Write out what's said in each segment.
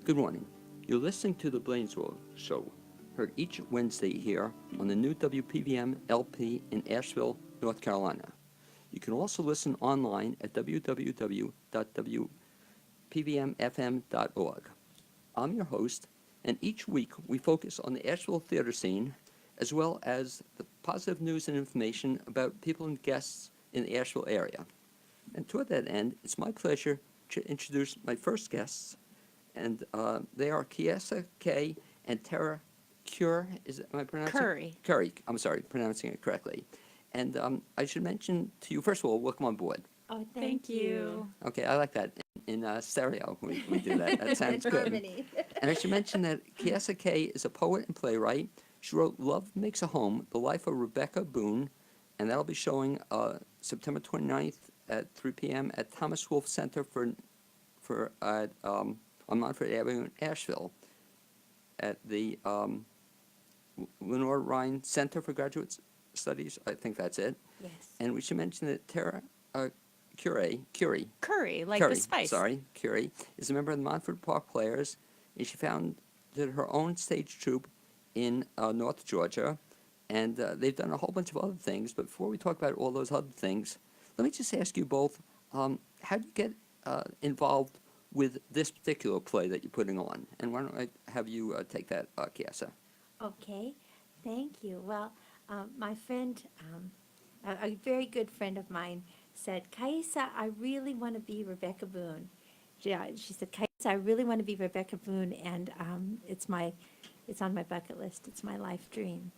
Good morning. You're listening to the Blainsville Show, heard each Wednesday here on the new WPVM LP in Asheville, North Carolina. You can also listen online at www.wpvmfm.org. I'm your host, and each week we focus on the Asheville theater scene, as well as the positive news and information about people and guests in the Asheville area. And toward that end, it's my pleasure to introduce my first guests, and they are Kiesa Kay and Tara Cure. Am I pronouncing? Curry. Curry. I'm sorry, pronouncing it correctly. And I should mention to you, first of all, welcome on board. Oh, Thank you. Okay, I like that. In stereo, we do that. That sounds good. Harmony. And I should mention that Kiesa Kay is a poet and playwright. She wrote Love Makes a Home, The Life of Rebecca Boone, and that'll be showing September 29th at 3 p.m. at Thomas Wolfe Center on Montfort Avenue in Asheville at the Lenore Ryan Center for Graduate Studies. I think that's it. Yes. And we should mention that Tara Curie, Curry, like Curry, the spice. sorry, Curie, is a member of the Montfort Park Players, and she founded her own stage troupe in North Georgia, and they've done a whole bunch of other things. But before we talk about all those other things, let me just ask you both, how do you get involved with this particular play that you're putting on? And why don't I have you take that, Kiesa? Okay, thank you. Well, my friend, a very good friend of mine, said, Kaisa, I really want to be Rebecca Boone. She said, Kaisa, I really want to be Rebecca Boone, and it's on my bucket list. It's my life dream.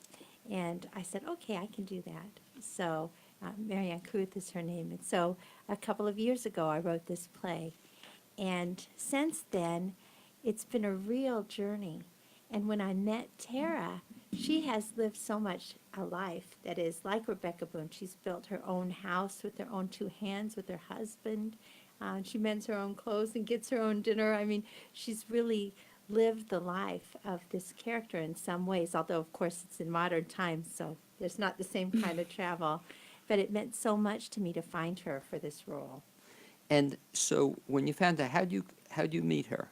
And I said, okay, I can do that. So Marianne Kruth is her name. And so a couple of years ago, I wrote this play. And since then, it's been a real journey. And when I met Tara, she has lived so much a life that is like Rebecca Boone. She's built her own house with her own two hands with her husband. She mends her own clothes and gets her own dinner. I mean, she's really lived the life of this character in some ways, although, of course, it's in modern times, so there's not the same kind of travel. But it meant so much to me to find her for this role. And so when you found out, how do you meet her?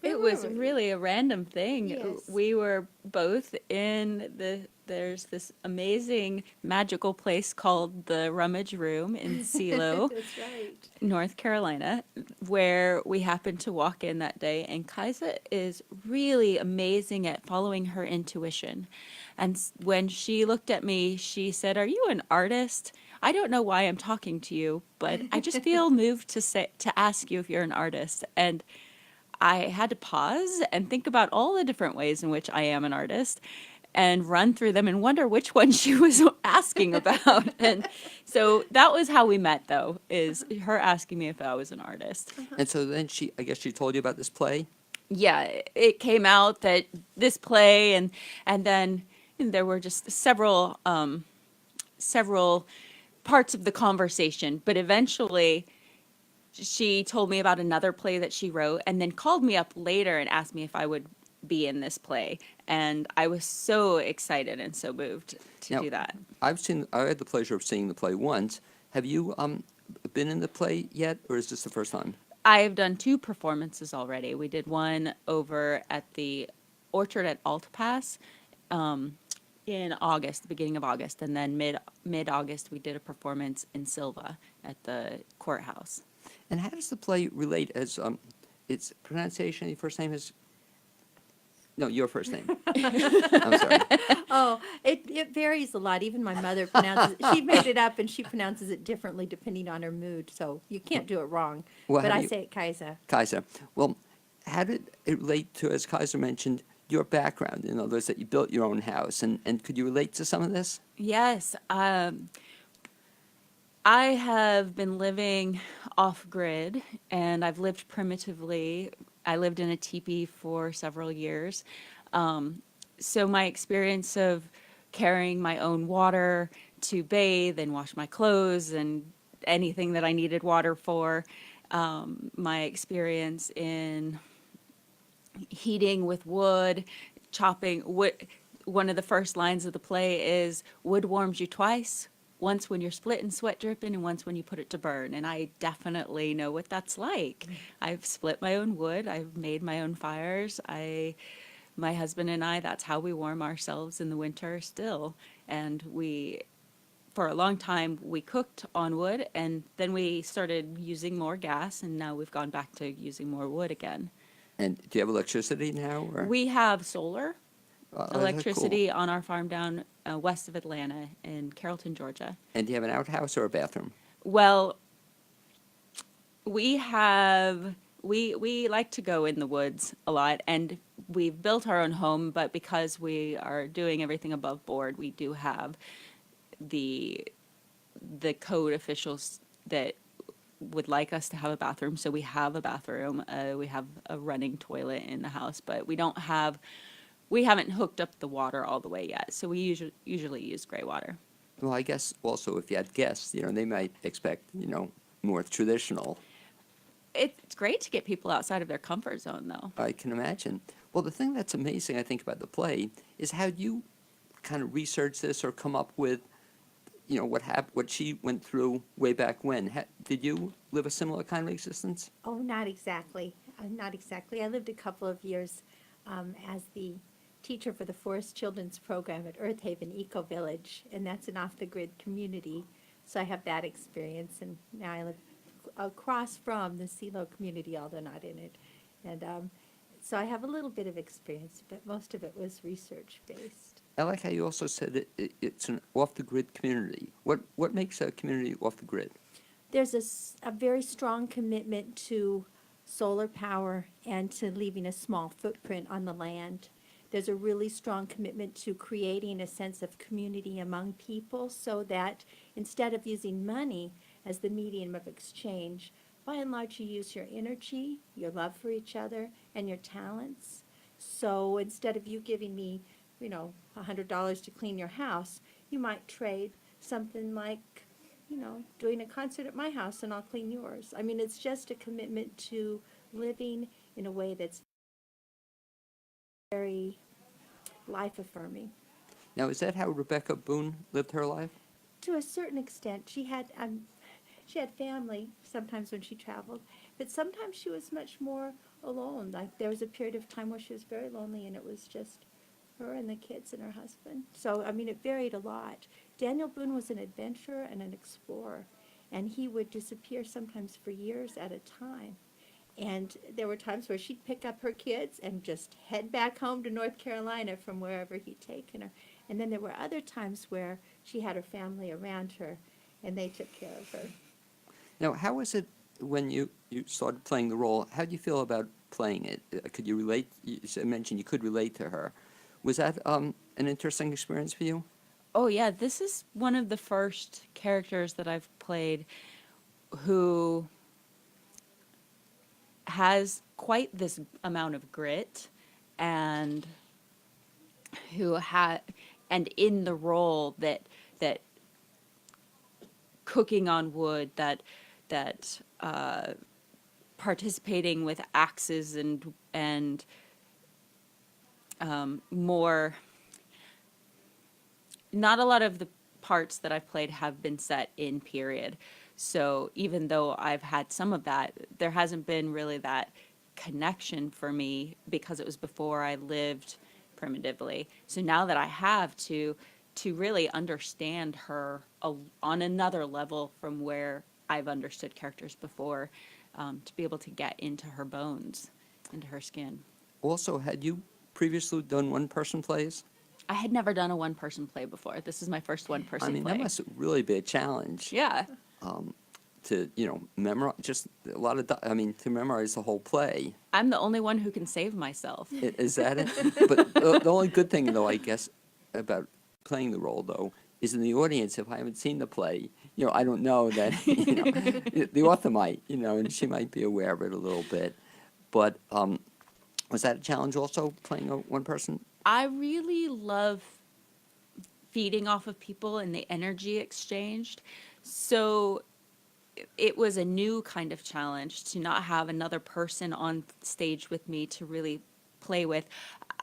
It was really a random thing. Yes. We were both there's this amazing magical place called the Rummage Room in Silo, That's right. North Carolina, where we happened to walk in that day. And Kaisa is really amazing at following her intuition. And when she looked at me, she said, "Are you an artist? I don't know why I'm talking to you, but I just feel moved to ask you if you're an artist." And I had to pause and think about all the different ways in which I am an artist and run through them and wonder which one she was asking about. And so that was how we met, though, is her asking me if I was an artist. And so then I guess she told you about this play? Yeah, it came out that this play and then there were just several parts of the conversation, but eventually she told me about another play that she wrote and then called me up later and asked me if I would be in this play. And I was so excited and so moved to Now, do that. I had the pleasure of seeing the play once. Have you been in the play yet, or is this the first time? I have done 2 performances already. We did one over at the Orchard at Alt Pass in August, the beginning of August, and then mid-August we did a performance in Silva at the courthouse. And how does the play relate as its pronunciation? Your first name is? No, your first name. I'm sorry. Oh, it varies a lot. Even my mother pronounces it. She made it up, and she pronounces it differently depending on her mood, so you can't do it wrong. Well, But how I do you- say it Kaisa. Kaiser. Well, how did it relate to, as Kaiser mentioned, your background? In other words, that you built your own house, and could you relate to some of this? Yes, I have been living off-grid, and I've lived primitively. I lived in a teepee for several years. So my experience of carrying my own water to bathe and wash my clothes and anything that I needed water for, my experience in heating with wood, chopping wood. One of the first lines of the play is, "Wood warms you twice, once when you're split and sweat dripping, and once when you put it to burn. And I definitely know what that's like. I've split my own wood. I've made my own fires. My husband and I, that's how we warm ourselves in the winter still. And for a long time, we cooked on wood, and then we started using more gas, and now we've gone back to using more wood again. And do you have electricity now? Or? We have solar Oh, that's cool. electricity on our farm down west of Atlanta in Carrollton, Georgia. And do you have an outhouse or a bathroom? Well, we like to go in the woods a lot, and we've built our own home, but because we are doing everything above board, we do have the code officials that would like us to have a bathroom, so we have a bathroom. We have a running toilet in the house, but we haven't hooked up the water all the way yet, so we usually use gray water. Well, I guess also if you had guests, they might expect, more traditional. It's great to get people outside of their comfort zone, though. I can imagine. Well, the thing that's amazing, I think, about the play is how you kind of research this or come up with, what she went through way back when. Did you live a similar kind of existence? Oh, not exactly. Not exactly. I lived a couple of years as the teacher for the Forest Children's Program at Earth Haven Eco Village, and that's an off-the-grid community. So I have that experience, and now I live across from the CeeLo community, although not in it. And so I have a little bit of experience, but most of it was research-based. I like how you also said it's an off-the-grid community. What makes a community off-the-grid? There's a very strong commitment to solar power and to leaving a small footprint on the land. There's a really strong commitment to creating a sense of community among people so that instead of using money as the medium of exchange, by and large you use your energy, your love for each other, and your talents. So instead of you giving me, $100 to clean your house, you might trade something like, doing a concert at my house and I'll clean yours. I mean, it's just a commitment to living in a way that's very life-affirming. Now, is that how Rebecca Boone lived her life? To a certain extent, she had family sometimes when she traveled, but sometimes she was much more alone. Like there was a period of time where she was very lonely and it was just her and the kids and her husband. So, I mean, it varied a lot. Daniel Boone was an adventurer and an explorer, and he would disappear sometimes for years at a time. And there were times where she'd pick up her kids and just head back home to North Carolina from wherever he'd taken her. And then there were other times where she had her family around her, and they took care of her. Now, how was it when you started playing the role? How did you feel about playing it? Could you relate? You mentioned you could relate to her. Was that an interesting experience for you? Oh, yeah, this is one of the first characters that I've played who has quite this amount of grit and and in the role that cooking on wood, that participating with axes and more. Not a lot of the parts that I've played have been set in period. So even though I've had some of that, there hasn't been really that connection for me because it was before I lived primitively. So now that I have to really understand her on another level from where I've understood characters before, to be able to get into her bones, into her skin. Also, had you previously done one-person plays? I had never done a one-person play before. This is my first one-person I mean, play. that must really be a challenge. Yeah. To memorize just a lot of. To memorize the whole play. I'm the only one who can save myself. Is that it? But the only good thing, though, I guess, about playing the role, though, is in the audience. If I haven't seen the play, I don't know that. The author might, and she might be aware of it a little bit. But was that a challenge also, playing a one person? I really love feeding off of people and the energy exchanged. So it was a new kind of challenge to not have another person on stage with me to really play with.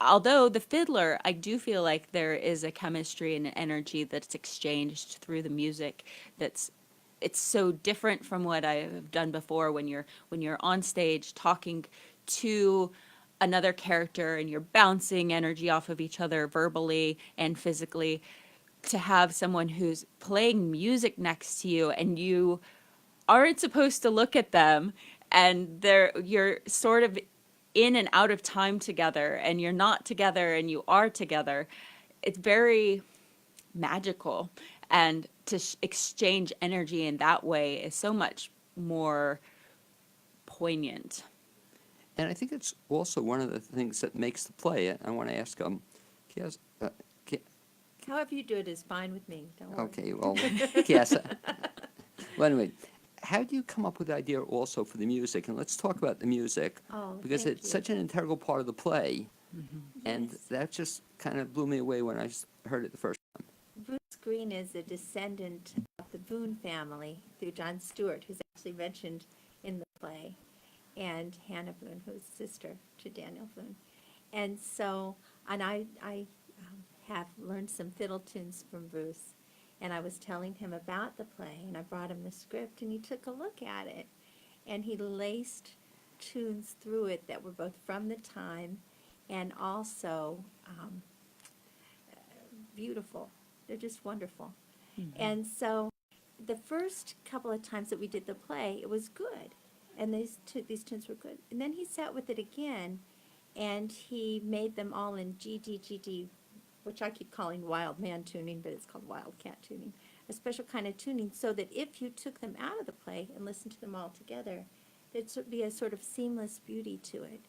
although the fiddler, I do feel like there is a chemistry and an energy that's exchanged through the music that's it's so different from what I've done before when you're on stage talking to another character and you're bouncing energy off of each other verbally and physically, to have someone who's playing music next to you and you aren't supposed to look at them, and you're sort of in and out of time together, and you're not together and you are together. It's very magical, and to exchange energy in that way is so much more poignant. And I think it's also one of the things that makes the play. I want to ask, Kies, Ki- However you do it is fine with me, don't worry. okay, well, Kies, well, anyway, how do you come up with the idea also for the music? And let's talk about the music, Oh, because thank it's you. such an integral part of the play, and Yes. that just kind of blew me away when I heard it the first time. Bruce Green is a descendant of the Boone family through John Stewart, who's actually mentioned in the play, and Hannah Boone, who's sister to Daniel Boone. And so, and I have learned some fiddle tunes from Bruce, and I was telling him about the play, and I brought him the script, and he took a look at it, and he laced tunes through it that were both from the time and also beautiful. They're just wonderful. And so the first couple of times that we did the play, it was good. And these tunes were good. And then he sat with it again, and he made them all in GD, which I keep calling wild man tuning, but it's called wildcat tuning, a special kind of tuning, so that if you took them out of the play and listened to them all together, there'd be a sort of seamless beauty to it.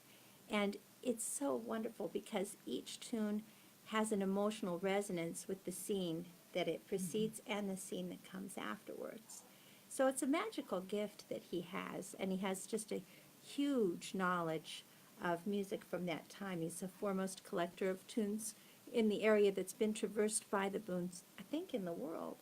And it's so wonderful because each tune has an emotional resonance with the scene that it precedes and the scene that comes afterwards. So it's a magical gift that he has, and he has just a huge knowledge of music from that time. He's a foremost collector of tunes in the area that's been traversed by the Boones, I think, in the world.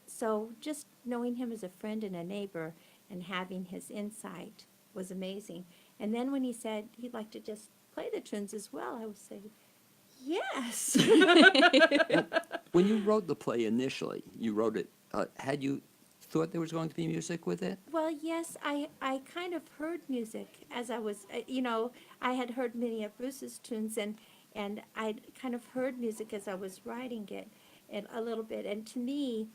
So just knowing him as a friend and a neighbor and having his insight was amazing. And then when he said he'd like to just play the tunes as well, I would say, yes. When you wrote the play initially, you wrote it, had you thought there was going to be music with it? Well, yes, I kind of heard music as I was, I had heard many of Bruce's tunes, and I kind of heard music as I was writing it and a little bit. And to me,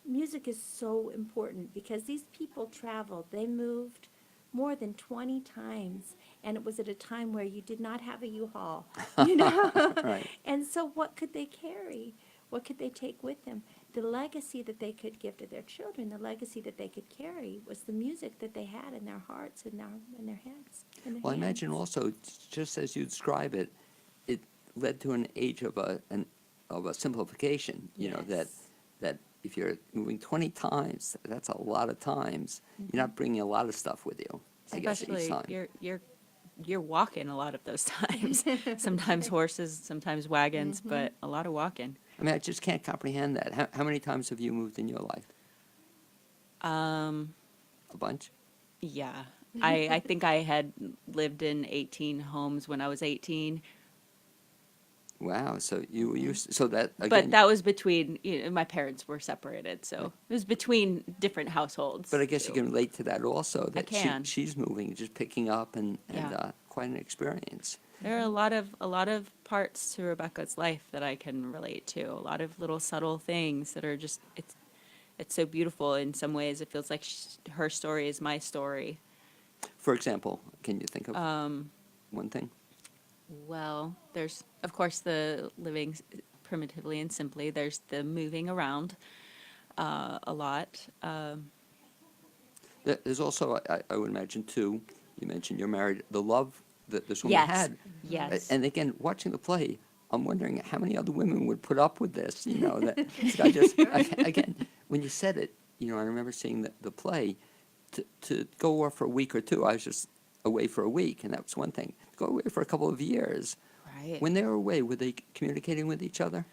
music is so important because these people traveled. They moved more than 20 times, and it was at a time where you did not have a U-Haul, Right. And so what could they carry? What could they take with them? The legacy that they could give to their children, the legacy that they could carry was the music that they had in their hearts and in their heads. In their Well, I imagine hands. also, just as you describe it, it led to an age of a simplification. You know that Yes. if you're moving 20 times, that's a lot of times. You're not bringing a lot of stuff with you. I guess each Especially time. you're walking a lot of those times. Sometimes horses, sometimes wagons, but a lot of walking. I mean, I just can't comprehend that. How many times have you moved in your life? A bunch. Yeah. I think I had lived in 18 homes when I was 18, Wow. So you were used. So that again. but that was between, my parents were separated, so it was between different households. But I guess you too. can relate to that also. That can. she's moving, just picking up, and Yeah. quite an experience. There are a lot of parts to Rebecca's life that I can relate to. A lot of little subtle things that are just it's so beautiful. In some ways, it feels like her story is my story. For example, can you think of Um, one thing? Well, there's of course the living primitively and simply. There's the moving around a lot. There's also, I would imagine too. You mentioned you're married. The love that this woman Yes, had. yes. And again, watching the play, I'm wondering how many other women would put up with this. You know, that this guy just again, when you said it, I remember seeing the play. To go off for a week or two, I was just away for a week, and that was one thing. To go away for a couple of years. Right. When they were away, were they communicating with each other?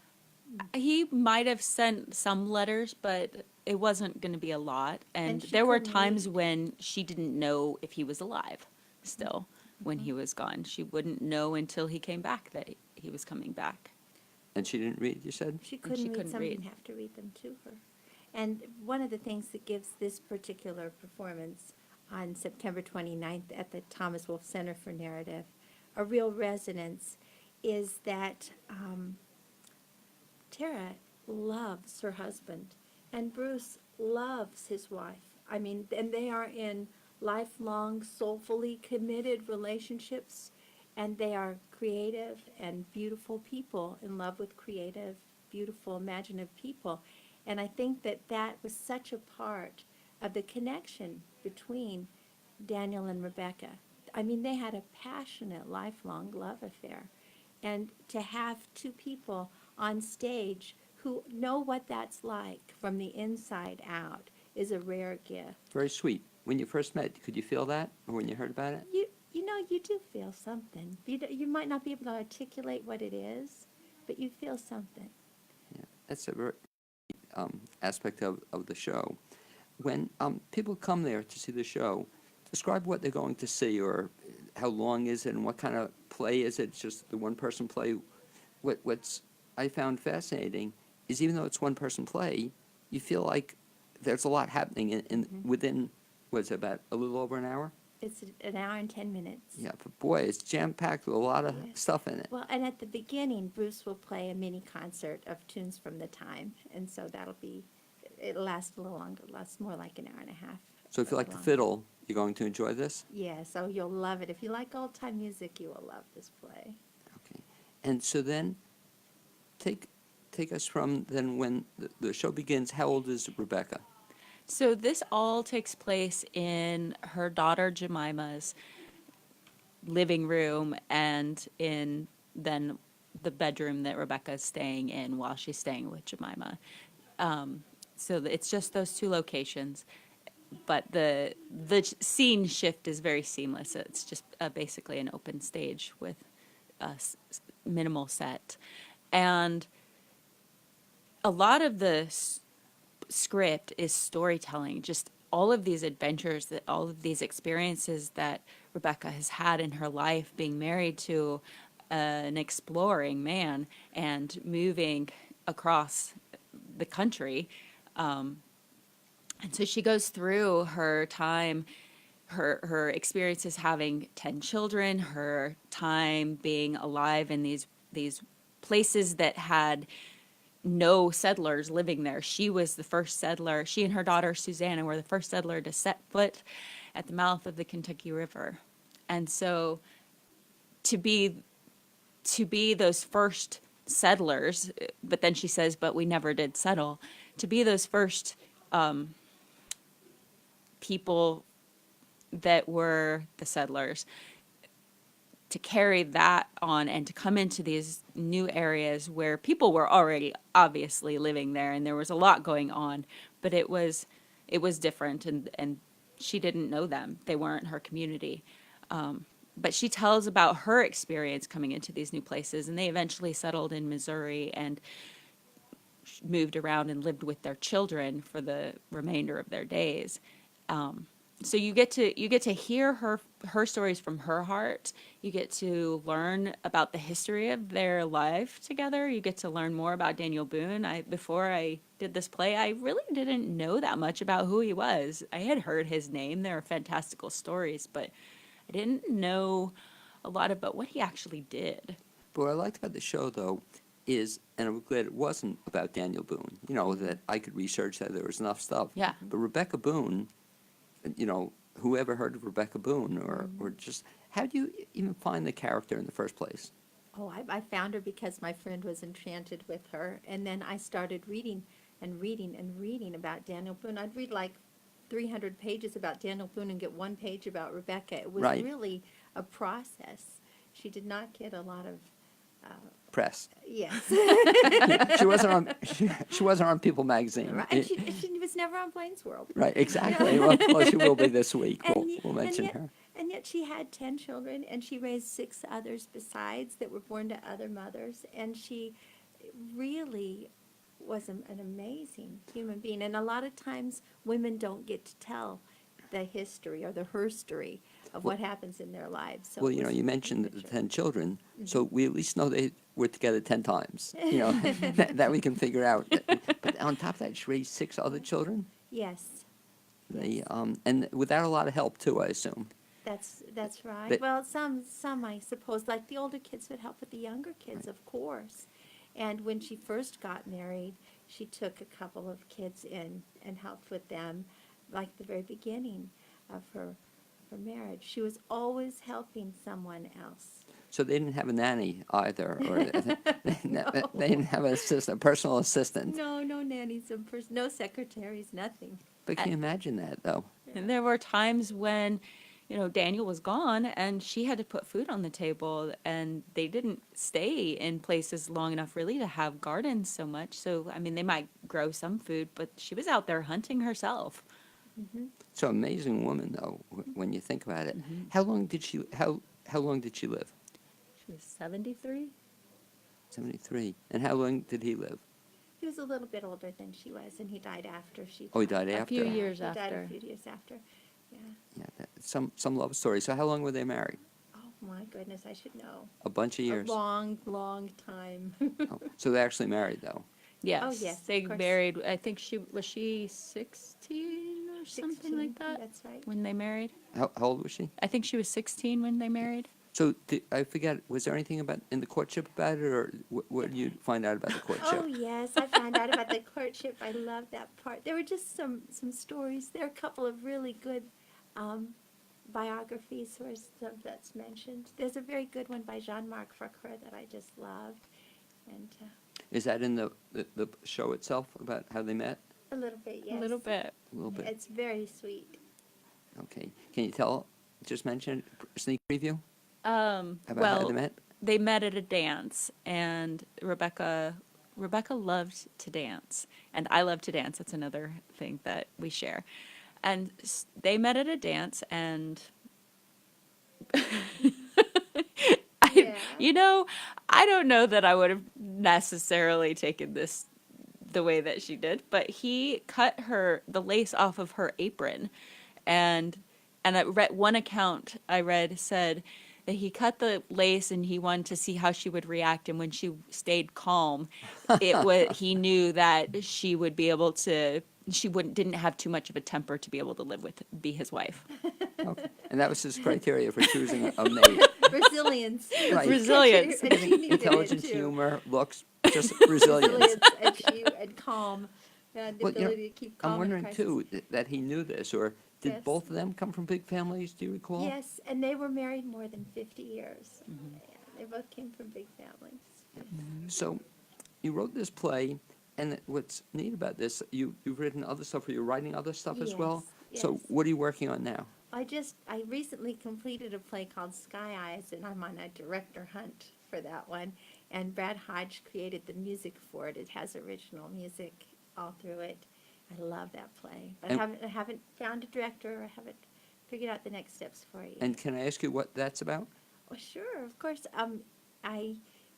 He might have sent some letters, but it wasn't going to be a lot. And And she there were couldn't times read. when she didn't know if he was alive still when he was gone. She wouldn't know until he came back that he was coming back. And she didn't read, you said? She And couldn't she read, couldn't somebody read. have to read them to her. And one of the things that gives this particular performance on September 29th at the Thomas Wolfe Center for Narrative a real resonance is that Tara loves her husband, and Bruce loves his wife. I mean, and they are in lifelong, soulfully committed relationships, and they are creative and beautiful people in love with creative, beautiful, imaginative people. And I think that that was such a part of the connection between Daniel and Rebecca. I mean, they had a passionate, lifelong love affair. And to have two people on stage who know what that's like from the inside out is a rare gift. Very sweet. When you first met, could you feel that, or when you heard about it? You know, you do feel something. You might not be able to articulate what it is, but you feel something. Yeah, that's a very aspect of the show. When people come there to see the show, describe what they're going to see, or how long is it, and what kind of play is it? It's just the one-person play. What's I found fascinating is even though it's one-person play, you feel like there's a lot happening within, what's it, about a little over an hour? It's an hour and 10 minutes. Yeah, but boy, it's jam-packed with a lot of Yes. stuff in it. Well, and at the beginning, Bruce will play a mini concert of tunes from the time, and so it'll last a little longer, lasts more like an hour and a half. So if you like the long. fiddle, you're going to enjoy this? Yes, oh, you'll love it. If you like old-time music, you will love this play. Okay. And so then, take us from then when the show begins. How old is Rebecca? So this all takes place in her daughter Jemima's living room and in then the bedroom that Rebecca's staying in while she's staying with Jemima. It's just those two locations, but the scene shift is very seamless. It's just basically an open stage with a minimal set, and a lot of the script is storytelling, just all of these adventures, that all of these experiences that Rebecca has had in her life, being married to an exploring man and moving across the country. And so she goes through her time, her experiences having 10 children, her time being alive in these places that had no settlers living there. She was the first settler. She and her daughter Susanna were the first settler to set foot at the mouth of the Kentucky River. And so to be those first settlers, but then she says, but we never did settle, to be those first people that were the settlers, to carry that on and to come into these new areas where people were already obviously living there and there was a lot going on, but it was different, and she didn't know them. They weren't her community. But she tells about her experience coming into these new places, and they eventually settled in Missouri and moved around and lived with their children for the remainder of their days. So you get to hear her stories from her heart. You get to learn about the history of their life together. You get to learn more about Daniel Boone. Before I did this play, I really didn't know that much about who he was. I had heard his name. There are fantastical stories, but I didn't know a lot about what he actually did. But what I liked about the show, though, is, and I'm glad it wasn't about Daniel Boone, that I could research that there was enough stuff. Yeah. But Rebecca Boone, whoever heard of Rebecca Boone, or just, how do you even find the character in the first place? Oh, I found her because my friend was enchanted with her, and then I started reading and reading and reading about Daniel Boone. I'd read like 300 pages about Daniel Boone and get one page about Rebecca. It was Right. really a process. She did not get a lot of, Press. yes. She wasn't on. She wasn't on People magazine. Right, and she was never on Blaine's World. Right, exactly. Well, she will be this week. And We'll mention yet, her. And yet she had 10 children, and she raised 6 others besides that were born to other mothers, and she really was an amazing human being. And a lot of times women don't get to tell the history or the herstory of what happens in their lives. So Well, it was you mentioned the richer. 10 children, so we at least know they were together 10 times, that we can figure out. But on top of that, she raised 6 other children. Yes, They, and without a lot of help, too, I assume. that's right. But- Well, some I suppose, like the older kids would help with the younger kids, of course. And when she first got married, she took a couple of kids in and helped with them, like the very beginning of her marriage. She was always helping someone else. So they didn't have a nanny either, or they didn't have a personal assistant. No nannies, no secretaries, nothing. But can you imagine that, though? And there were times when, Daniel was gone and she had to put food on the table, and they didn't stay in places long enough really to have gardens so much. So, I mean, they might grow some food, but she was out there hunting herself. So amazing woman, though, when you think about it. How long did she live? She was 73. 73. And how long did he live? He was a little bit older than she was, and he died after she. Oh, he died A after. few years He died after. a few years after. Yeah. Yeah, some love story. So how long were they married? Oh my goodness, I should know. A bunch of years. A long time. Oh, so they actually married, though. Yes. yes, of They course. married, I think was she 16 or something like 16, that That's right. when they married? How old was she? I think she was 16 when they married. So I forget. Was there anything in the courtship about it, or what did you find out about the courtship? Oh yes, I found out about the courtship. I love that part. There were just some stories. There are a couple of really good biographies or stuff that's mentioned. There's a very good one by Jean-Marc Farquhar that I just loved, and Is that in the show itself about how they met? a little bit, yes. A little bit. A little bit. It's very sweet. Okay. Can you tell? Just mention sneak preview about how Well, they met. they met at a dance, and Rebecca loved to dance, and I love to dance. That's another thing that we share. And they met at a dance, and Yeah. I don't know that I would have necessarily taken this the way that she did, but he cut the lace off of her apron, and I read one account I read said that he cut the lace and he wanted to see how she would react, and when she stayed calm, he knew that she would be able to. She didn't have too much of a temper to be able to be his wife. Okay. And that was his criteria for choosing a mate. Resilience. Right. Resilience. And she needed it, Intelligence, too. humor, looks, just resilience. and calm. And the Well, ability to keep calm I'm in wondering crisis. too that he knew this, or did Yes. both of them come from big families? Do you recall? Yes, and they were married more than 50 years. Mm-hmm. Yeah, they both came from big families. So, you wrote this play, and what's neat about this, you've written other stuff, or you're writing other stuff as well. Yes, So, yes. what are you working on now? I recently completed a play called Sky Eyes, and I'm on a director hunt for that one. And Brad Hodge created the music for it. It has original music all through it. I love that play, but And- I haven't found a director. I haven't figured out the next steps for it. And can I ask you what that's about? Oh, sure, of course.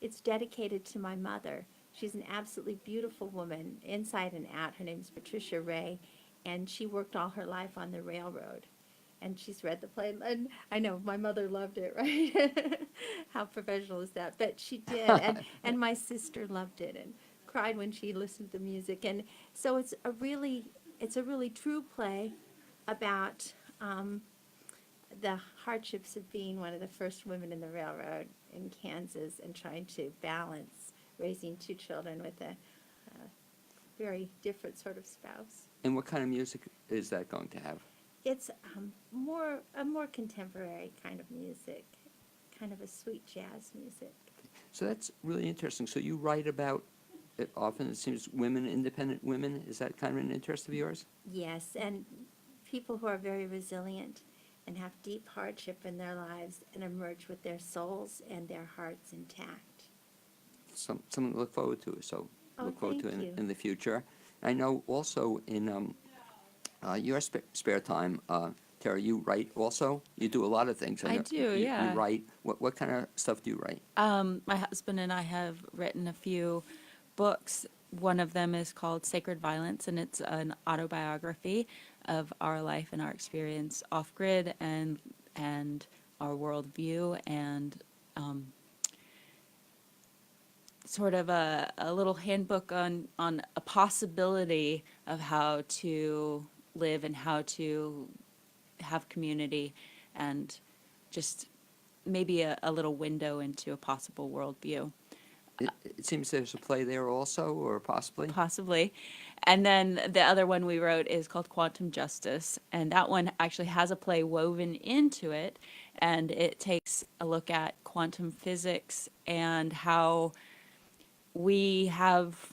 It's dedicated to my mother. She's an absolutely beautiful woman, inside and out. Her name's Patricia Ray, and she worked all her life on the railroad. And she's read the play, and I know my mother loved it, right? How professional is that? But she did, and my sister loved it and cried when she listened to the music. And so it's a really true play about the hardships of being one of the first women in the railroad in Kansas and trying to balance raising 2 children with a very different sort of spouse. And what kind of music is that going to have? It's a more contemporary kind of music, kind of a sweet jazz music. So that's really interesting. So you write about, often it seems, independent women. Is that kind of an interest of yours? Yes, and people who are very resilient and have deep hardship in their lives and emerge with their souls and their hearts intact. Something to look forward to. So Oh, look forward to thank you. in the future. I know also in your spare time, Tara, you write also? You do a lot of things. I know do, you yeah. write. What kind of stuff do you write? My husband and I have written a few books one of them is called Sacred Violence, and it's an autobiography of our life and our experience off grid and our worldview and sort of a little handbook on a possibility of how to live and how to have community and just maybe a little window into a possible worldview. It seems there's a play there also, or possibly. Possibly. And then the other one we wrote is called Quantum Justice. And that one actually has a play woven into it. And it takes a look at quantum physics and how we have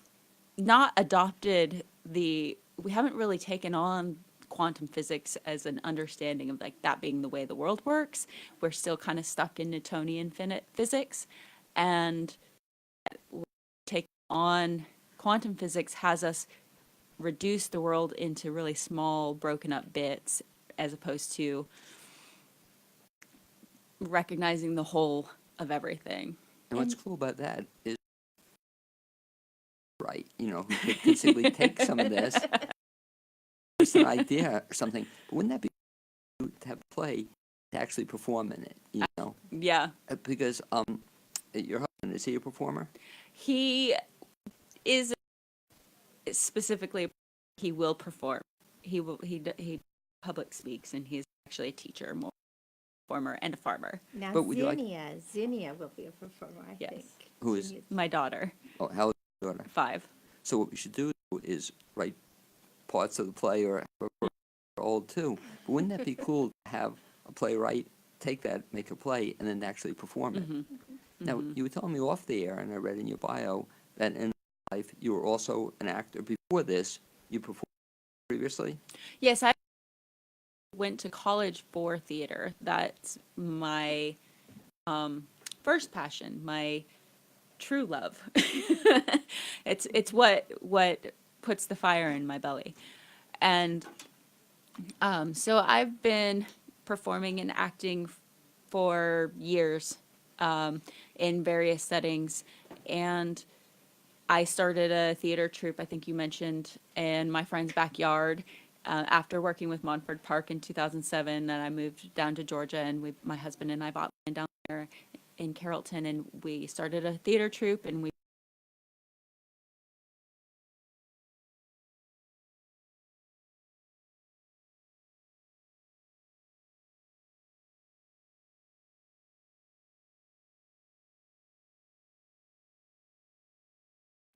not adopted we haven't really taken on quantum physics as an understanding of like that being the way the world works. We're still kind of stuck in Newtonian physics. And take on quantum physics has us reduce the world into really small, broken up bits, as opposed to recognizing the whole of everything. And what's cool about that is, right, who could conceivably take some of this, just an idea or something. But wouldn't that be cool to have a play to actually perform in it, Yeah. Because your husband, is he a performer? He is specifically, he will perform. He public speaks, and he's actually a teacher, more performer, and a farmer. Now But would you like- Zinnia will be a performer, I Yes. think. Who is- Zinnia's- My daughter, Oh, how old is your daughter? 5. So what we should do is write parts of the play or have a old too. But wouldn't that be cool to have a playwright take that, make a play, and then actually perform it? Now, you were telling me off the air, and I read in your bio, that in life you were also an actor. Before this, you performed previously? Yes, I went to college for theater. That's my first passion, my true love. It's what puts the fire in my belly. And so I've been performing and acting for years in various settings. And I started a theater troupe, I think you mentioned, in my friend's backyard after working with Montford Park in 2007. And I moved down to Georgia, and my husband and I bought land down there in Carrollton, and we started a theater troupe, and we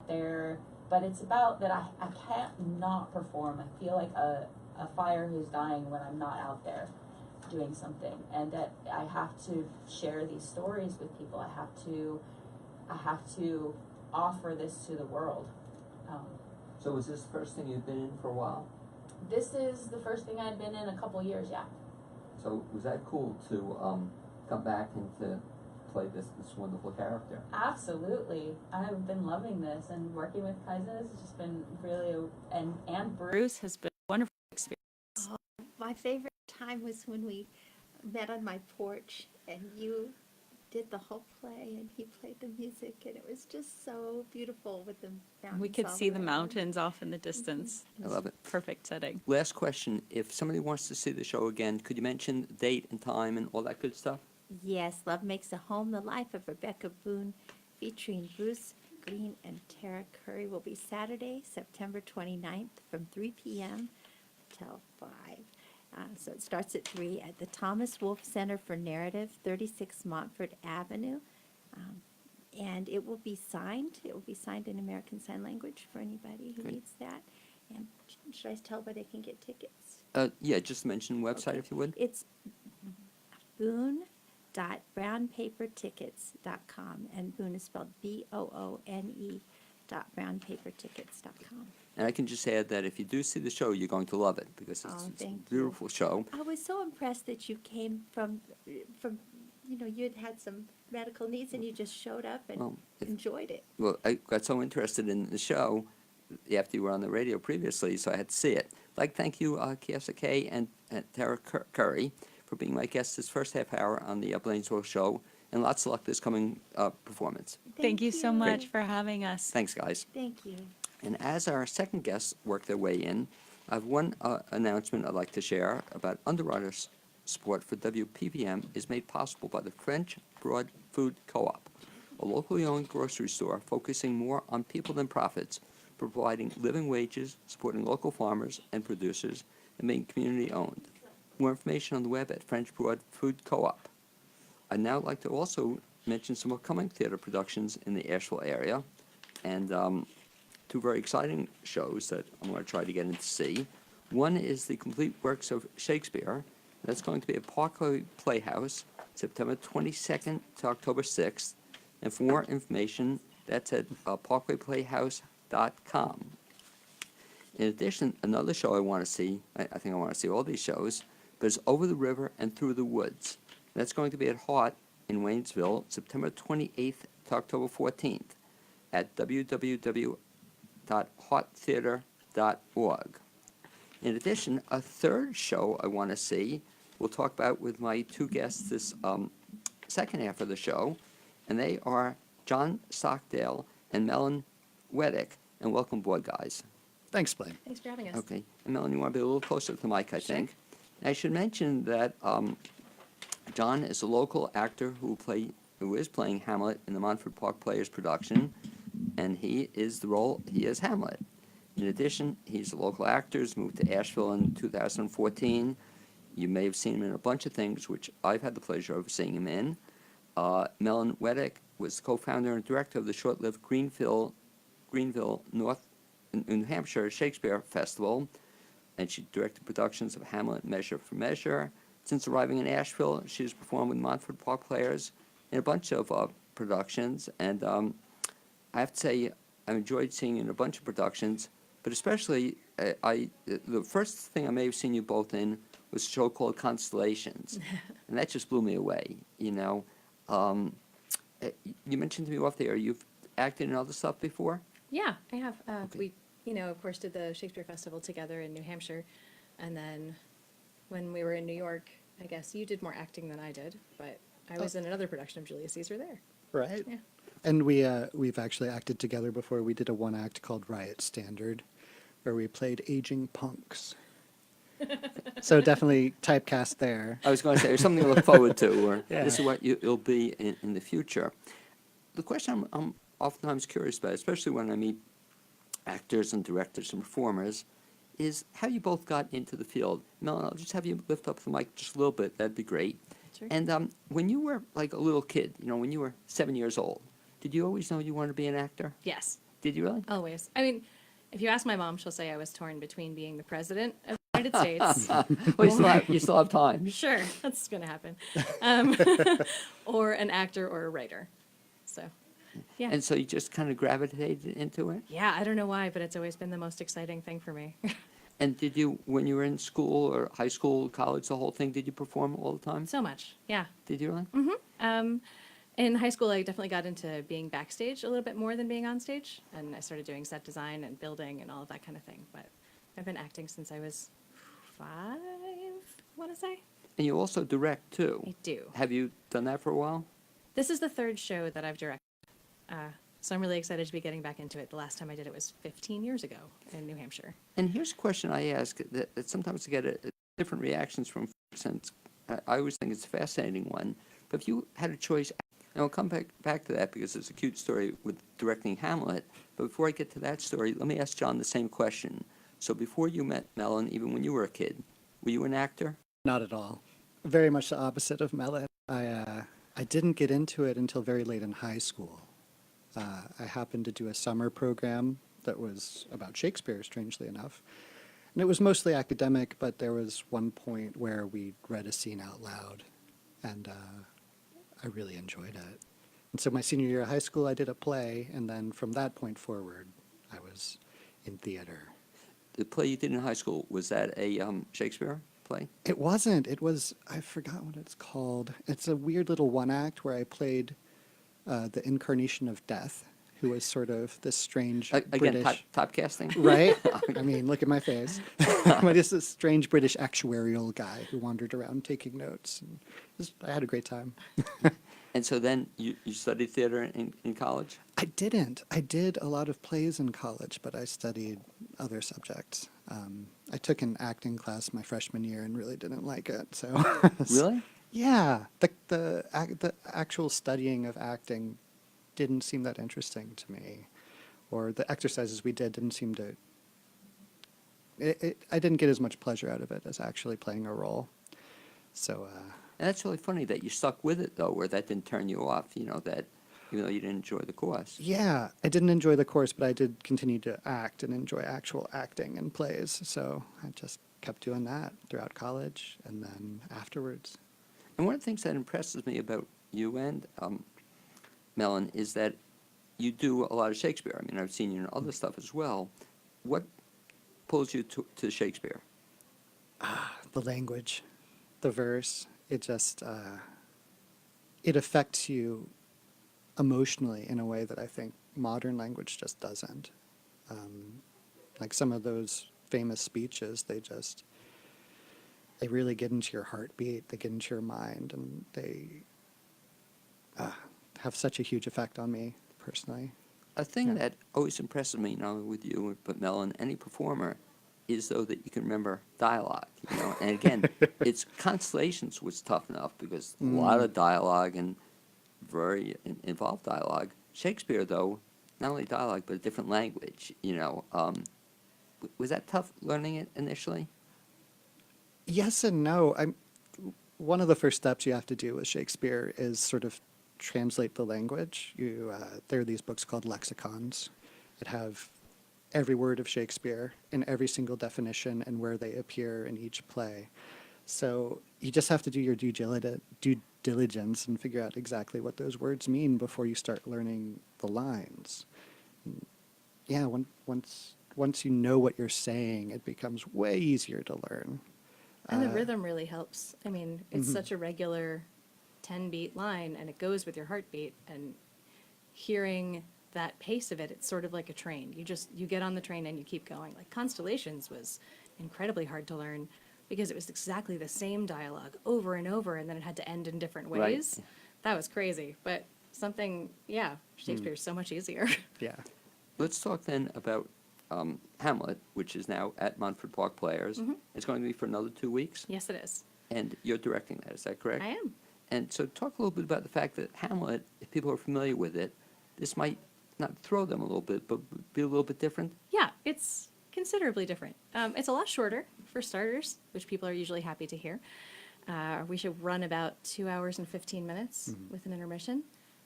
there, but it's about that I can't not perform. I feel like a fire is dying when I'm not out there doing something, and that I have to share these stories with people. I have to offer this to the world. So was this the first thing you've been in for a while? This is the first thing I'd been in a couple years, yeah. So was that cool to come back and to play this wonderful character? Absolutely. I've been loving this, and working with Kaisa has just been really, and Bruce has been a wonderful experience. My favorite time was when we met on my porch and you did the whole play and he played the music, and it was just so beautiful with the mountains. We could all see the around. mountains off in the distance. I love it. Perfect setting. Last question. If somebody wants to see the show again, could you mention the date and time and all that good stuff? Yes, Love Makes a Home, the life of Rebecca Boone, featuring Bruce Green and Tara Curry, will be Saturday, September 29th from 3 p.m. till 5. So it starts at 3 at the Thomas Wolfe Center for Narrative, 36 Montford Avenue. And it will be signed. It will be signed in American Sign Language for anybody who Great. needs that. And should I tell where they can get tickets? Yeah, just mention the website Okay. if you would. It's boone.brownpapertickets.com, and Boone is spelled Boone .brownpapertickets.com. And I can just add that if you do see the show, you're going to love it because Oh, it's a thank you. beautiful show. I was so impressed that you came from you had had some medical needs and you just showed up and Well, if- enjoyed it. Well, I got so interested in the show after you were on the radio previously, so I had to see it. I'd like, thank you, Kiesa Kay and Tara Curry for being my guests this first half hour on the Blainsville Show, and lots of luck this coming performance. Thank you so much for having us. Thanks, guys. Thank you. And as our second guests work their way in, I have one announcement I'd like to share about underwriters' support for WPPM is made possible by the French Broad Food Co-op, a locally owned grocery store focusing more on people than profits, providing living wages, supporting local farmers and producers, and being community-owned. More information on the web at French Broad Food Co-op. I'd now like to also mention some upcoming theater productions in the Asheville area, and two very exciting shows that I'm going to try to get in to see. One is the complete works of Shakespeare. That's going to be at Parkway Playhouse, September 22nd to October 6th. And for more information, that's at parkwayplayhouse.com. In addition, another show I want to see, I think I want to see all these shows, but it's Over the River and Through the Woods. That's going to be at Hart in Waynesville, September 28th to October 14th at www.harttheater.org. In addition, a third show I want to see, we'll talk about with my two guests this second half of the show, and they are John Stockdale and Melon Weddick. And welcome aboard, guys. Thanks, Blaine. Thanks for having us. Okay. And Melon, you want to be a little closer to the mic, I think. I should mention that John is a local actor who is playing Hamlet in the Montford Park Players production, and he is Hamlet. In addition, he's a local actor, he's moved to Asheville in 2014. You may have seen him in a bunch of things, which I've had the pleasure of seeing him in. Melon Weddick was co-founder and director of the short-lived Greenville, New Hampshire Shakespeare Festival, and she directed productions of Hamlet and Measure for Measure. Since arriving in Asheville, she has performed with Montford Park Players in a bunch of productions, and I have to say, I've enjoyed seeing you in a bunch of productions, but especially, the first thing I may have seen you both in was a show called Constellations, and that just blew me away, you know. You mentioned to me off the air, you've acted in other stuff before? Yeah, I have. Okay. We, of course, did the Shakespeare Festival together in New Hampshire. And then when we were in New York, I guess you did more acting than I did, but I was in another production of Julius Caesar there. Right. Yeah. And we've actually acted together before. We did a one act called Riot Standard, where we played aging punks. So definitely typecast there. I was going to say, there's something to look forward to, or Yeah. this is what you'll be in the future. The question I'm oftentimes curious about, especially when I meet actors and directors and performers, is how you both got into the field. Melon, I'll just have you lift up the mic just a little bit. That'd be great. Sure. And when you were like a little kid, when you were 7 years old, did you always know you wanted to be an actor? Yes, Did you really? always. I mean, if you ask my mom, she'll say I was torn between being the president of the United States. Well, you still have time. Sure, that's going to happen. Or an actor or a writer. So, yeah. And so you just kind of gravitated into it? Yeah, I don't know why, but it's always been the most exciting thing for me. And did you, when you were in school or high school, college, the whole thing, did you perform all the time? So much, yeah. Did you really? In high school, I definitely got into being backstage a little bit more than being on stage, and I started doing set design and building and all of that kind of thing. But I've been acting since I was 5, I want to say. And you also direct, too. I do. Have you done that for a while? This is the 3rd show that I've directed, so I'm really excited to be getting back into it. The last time I did it was 15 years ago in New Hampshire. And here's a question I ask that sometimes I get different reactions from folks, and I always think it's a fascinating one. But if you had a choice, and I'll come back to that because it's a cute story with directing Hamlet. But before I get to that story, let me ask John the same question. So before you met Melon, even when you were a kid, were you an actor? Not at all. Very much the opposite of Melon. I didn't get into it until very late in high school. I happened to do a summer program that was about Shakespeare, strangely enough. And it was mostly academic, but there was one point where we read a scene out loud, and I really enjoyed it. And so my senior year of high school, I did a play, and then from that point forward, I was in theater. The play you did in high school, was that a Shakespeare play? It wasn't. It was, I forgot what it's called. It's a weird little one act where I played the incarnation of Death, who was sort of this strange Again, British... typecasting? Right? I mean, look at my face. But it's this strange British actuarial guy who wandered around taking notes. And I had a great time. And so then you studied theater in college? I didn't. I did a lot of plays in college, but I studied other subjects. I took an acting class my freshman year and really didn't like it. So Really? yeah, the actual studying of acting didn't seem that interesting to me, or the exercises we did didn't seem to. I didn't get as much pleasure out of it as actually playing a role. So And that's really funny that you stuck with it, though, where that didn't turn you off, you know, that even though you didn't enjoy the course. yeah, I didn't enjoy the course, but I did continue to act and enjoy actual acting in plays. So I just kept doing that throughout college and then afterwards. And one of the things that impresses me about you and Mellon is that you do a lot of Shakespeare. I mean, I've seen you in other stuff as well. What pulls you to Shakespeare? The language, the verse, it just, it affects you emotionally in a way that I think modern language just doesn't. Like some of those famous speeches, they really get into your heartbeat, they get into your mind, and they have such a huge effect on me personally. A thing Yeah. that always impresses me, not only with you, but Mellon, any performer, is though that you can remember dialogue, you know. And again, it's Constellations was tough enough because a lot of dialogue and very involved dialogue. Shakespeare, though, not only dialogue but a different language, you know. Was that tough learning it initially? Yes and no. One of the first steps you have to do with Shakespeare is sort of translate the language. There are these books called lexicons that have every word of Shakespeare in every single definition and where they appear in each play. So you just have to do your due diligence and figure out exactly what those words mean before you start learning the lines. Yeah, once you know what you're saying, it becomes way easier to learn. And the rhythm really helps. I mean, it's such a regular 10-beat line, and it goes with your heartbeat. And hearing that pace of it, it's sort of like a train. You get on the train and you keep going. Like Constellations was incredibly hard to learn because it was exactly the same dialogue over and over, and then it had to end in different Right. ways. That was crazy. But Shakespeare's so much easier. Yeah. Let's talk then about Hamlet, which is now at Montfort Park Players. It's going to be for another 2 weeks, Yes, it is. and you're directing that. Is that correct? I am. And so talk a little bit about the fact that Hamlet, if people are familiar with it, this might not throw them a little bit, but be a little bit different. Yeah, it's considerably different. It's a lot shorter, for starters, which people are usually happy to hear. We should run about 2 hours and 15 minutes with an intermission.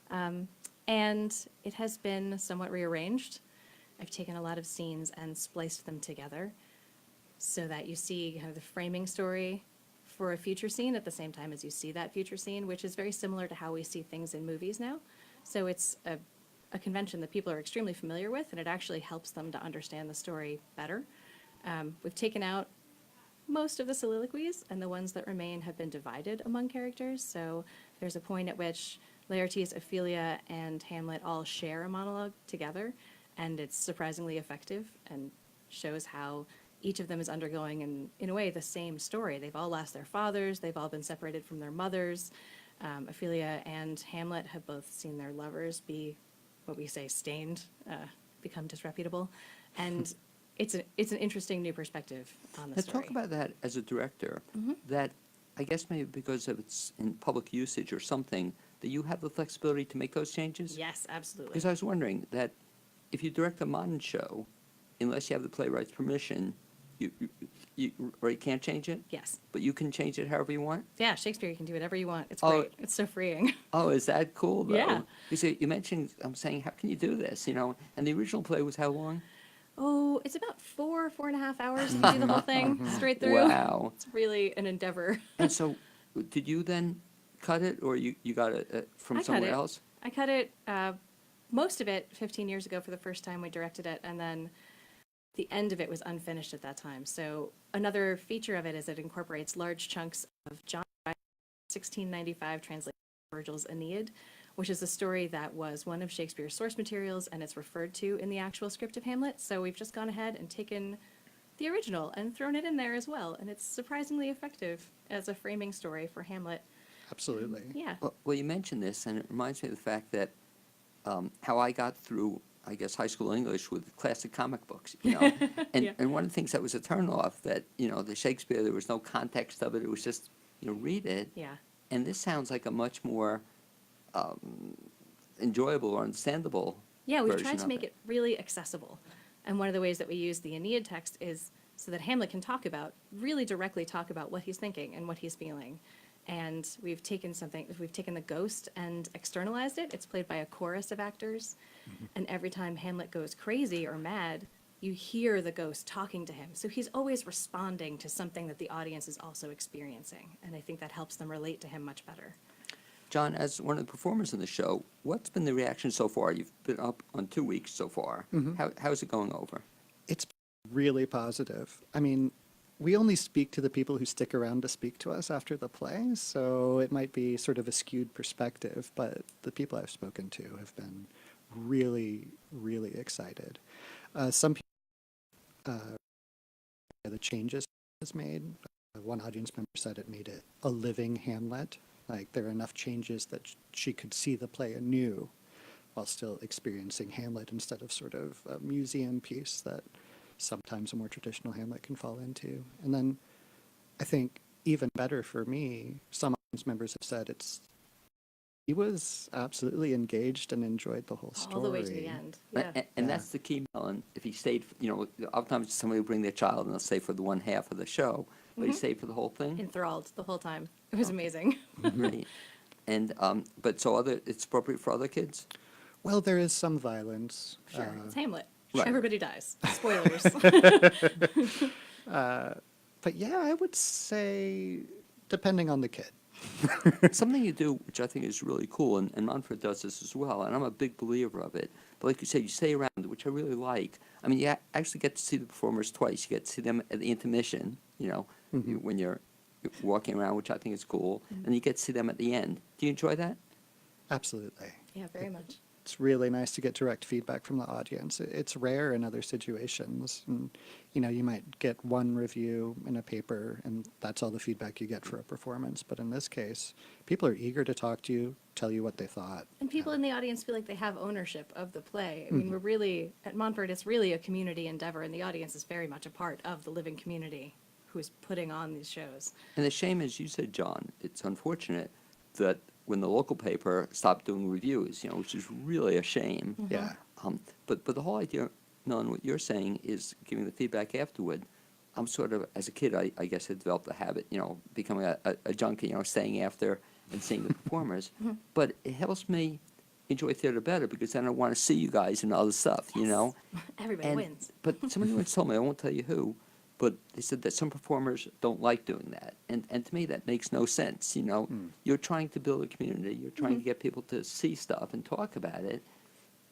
And it has been somewhat rearranged. I've taken a lot of scenes and spliced them together so that you see kind of the framing story for a future scene at the same time as you see that future scene, which is very similar to how we see things in movies now. So it's a convention that people are extremely familiar with, and it actually helps them to understand the story better. We've taken out most of the soliloquies, and the ones that remain have been divided among characters. So there's a point at which Laertes, Ophelia, and Hamlet all share a monologue together, and it's surprisingly effective and shows how each of them is undergoing, in a way, the same story. They've all lost their fathers, they've all been separated from their mothers. Ophelia and Hamlet have both seen their lovers be, what we say, stained, become disreputable. And it's an interesting new perspective on the Let's story. talk about that as a director, that I guess maybe because of it's in public usage or something, that you have the flexibility to make those changes? Yes, absolutely. Because I was wondering that if you direct a modern show, unless you have the playwright's permission, you can't change it? Yes. But you can change it however you want? Yeah, Shakespeare, you can do whatever you want. It's Oh. great. It's so freeing. Oh, is that cool, though? Yeah. You see, you mentioned, I'm saying, how can you do this, you know? And the original play was how long? Oh, it's about 4.5 hours to do the whole thing straight through. Wow. It's really an endeavor. And so, did you then cut it, or you got it from I cut somewhere it. else? I cut it, most of it 15 years ago for the first time we directed it, and then the end of it was unfinished at that time. So another feature of it is it incorporates large chunks of John Dryden's 1695 translation of Virgil's Aeneid, which is a story that was one of Shakespeare's source materials, and it's referred to in the actual script of Hamlet. So we've just gone ahead and taken the original and thrown it in there as well, and it's surprisingly effective as a framing story for Hamlet. Absolutely. Yeah. Well, you mentioned this, and it reminds me of the fact that how I got through, I guess, high school English with classic comic books, you know? And, Yeah. and one of the things that was a turnoff that, you know, the Shakespeare, there was no context of it. It was just, you know, read it. Yeah. And this sounds like a much more enjoyable or understandable Yeah, we've version tried to of make it really accessible. And one of the ways that we use the Aeneid text is so that Hamlet can really directly talk about what he's thinking and what he's feeling. And we've taken the ghost and externalized it. It's played by a chorus of actors. And every time Hamlet goes crazy or mad, you hear the ghost talking to him. So he's always responding to something that the audience is also experiencing. And I think that helps them relate to him much better. John, as one of the performers in the show, what's been the reaction so far? You've been up on 2 weeks so far. How's it going over? It's really positive. I mean, we only speak to the people who stick around to speak to us after the play, so it might be sort of a skewed perspective, but the people I've spoken to have been really, really excited. Some people, the changes it's made, one audience member said it made it a living Hamlet. Like, there are enough changes that she could see the play anew while still experiencing Hamlet instead of sort of a museum piece that sometimes a more traditional Hamlet can fall into. And then I think even better for me, some audience members have said he was absolutely engaged and enjoed the whole story. All the way to the end. Yeah. And Yeah. that's the key, Melon. If he stayed, you know, oftentimes somebody will bring their child and they'll stay for the one half of the show, but he stayed for the whole thing. Enthralled the whole time. It was amazing. Right. And but so it's appropriate for other kids. Well, there is some violence. Sure. It's Hamlet. Right. Everybody dies. Spoilers. But yeah, I would say depending on the kid. Something you do, which I think is really cool, and Montfort does this as well, and I'm a big believer of it. But like you said, you stay around, which I really like. I mean, you actually get to see the performers twice. You get to see them at the intermission, you know, when you're walking around, which I think is cool, and you get to see them at the end. Do you enjoy that? Absolutely. Yeah, very much. It's really nice to get direct feedback from the audience. It's rare in other situations. And, you know, you might get one review in a paper, and that's all the feedback you get for a performance. But in this case, people are eager to talk to you, tell you what they thought. And people in the audience feel like they have ownership of the play. I mean, we're really, at Montfort, it's really a community endeavor, and the audience is very much a part of the living community who's putting on these shows. And the shame, as you said, John, it's unfortunate that when the local paper stopped doing reviews, you know, which is really a shame. Yeah. But the whole idea, Melon, what you're saying is giving the feedback afterward. I'm sort of, as a kid, I guess I developed the habit, you know, becoming a junkie, you know, staying after and seeing the performers. But it helps me enjoy theater better because then I want to see you guys and other stuff, you know. Everybody And- wins. But somebody once told me, I won't tell you who, but they said that some performers don't like doing that. And to me, that makes no sense, you know. You're trying to build a community. You're trying to get people to see stuff and talk about it.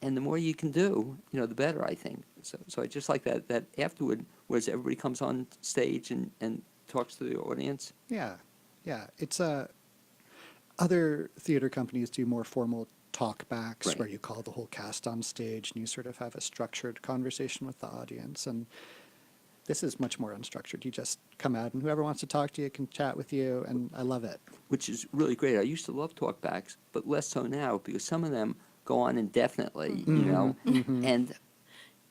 And the more you can do, you know, the better, I think. So I just like that afterward, whereas everybody comes on stage and talks to the audience. Yeah. Yeah. It's other theater companies do more formal talkbacks Right. where you call the whole cast on stage and you sort of have a structured conversation with the audience. And this is much more unstructured. You just come out and whoever wants to talk to you can chat with you, and I love it. Which is really great. I used to love talkbacks, but less so now because some of them go on indefinitely, you know, and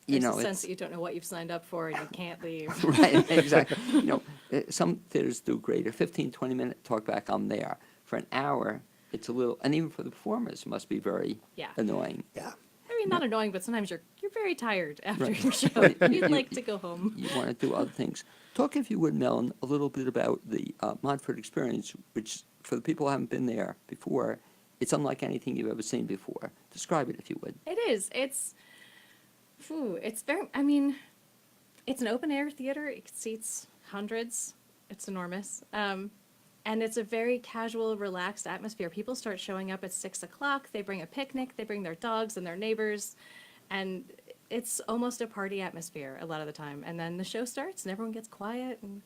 you There's know, a sense it's that you don't know what you've signed up for and you can't leave. right, exactly. You know, some theaters do great. A 15, 20-minute talkback, I'm there. For an hour, it's a little, and even for the performers, it must be very Yeah. annoying. Yeah. I mean, not annoying, but sometimes you're very tired after Right. your show. Right. You'd like to go home. You want to do other things. Talk, if you would, Melon, a little bit about the Montfort experience, which, for the people who haven't been there before, it's unlike anything you've ever seen before. Describe it, if you would. It is. It's very, I mean, it's an open air theater. It seats hundreds. It's enormous. And it's a very casual, relaxed atmosphere. People start showing up at 6 o'clock. They bring a picnic. They bring their dogs and their neighbors. And it's almost a party atmosphere a lot of the time. And then the show starts and everyone gets quiet and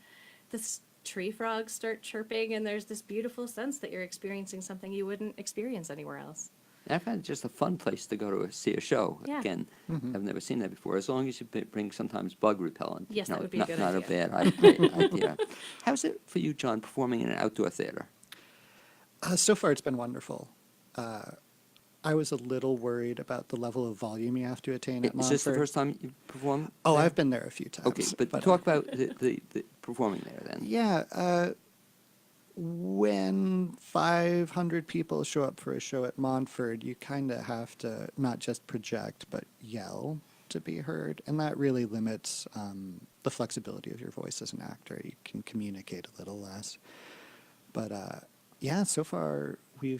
tree frogs start chirping. And there's this beautiful sense that you're experiencing something you wouldn't experience anywhere else. And I found it just a fun place to go to see a show. Yeah. Again, I've never seen that before. As long as you bring sometimes bug repellent. Yes, that would be a not, good not idea. a bad idea. How's it for you, John, performing in an outdoor theater? So far, it's been wonderful. I was a little worried about the level of volume you have to attain at Is this the Montfort. first time you performed? Oh, there? I've been there a few times. Okay, but talk about the performing there then. Yeah, when 500 people show up for a show at Montfort, you kind of have to not just project, but yell to be heard. And that really limits the flexibility of your voice as an actor. You can communicate a little less. But yeah, so far we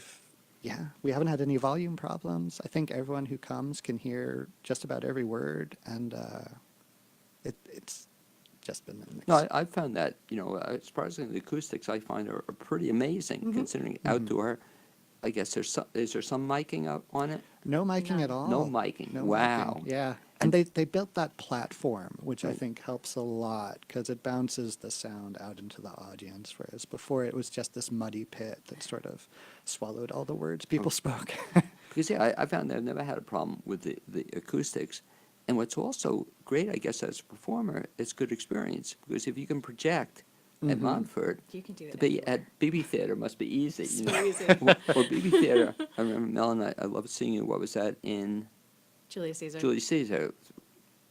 haven't had any volume problems. I think everyone who comes can hear just about every word, and it's just been an No, I found that, surprisingly, the acoustics I find are pretty amazing considering outdoor. I guess is there some miking up on it? no miking None. at all. No miking. No Wow. miking, yeah. And they built that platform, which I Right. think helps a lot because it bounces the sound out into the audience, whereas before it was just this muddy pit that sort of swallowed all the words people spoke. Because, yeah, I found that I've never had a problem with the acoustics. And what's also great, I guess, as a performer, it's good experience. Because if you can project at Montfort, You can do it to be anywhere. at BB Theater must be easy. So easy. Or BB Theater, I remember, Mel and I loved seeing you. What was that in Julius Caesar. Julius Caesar?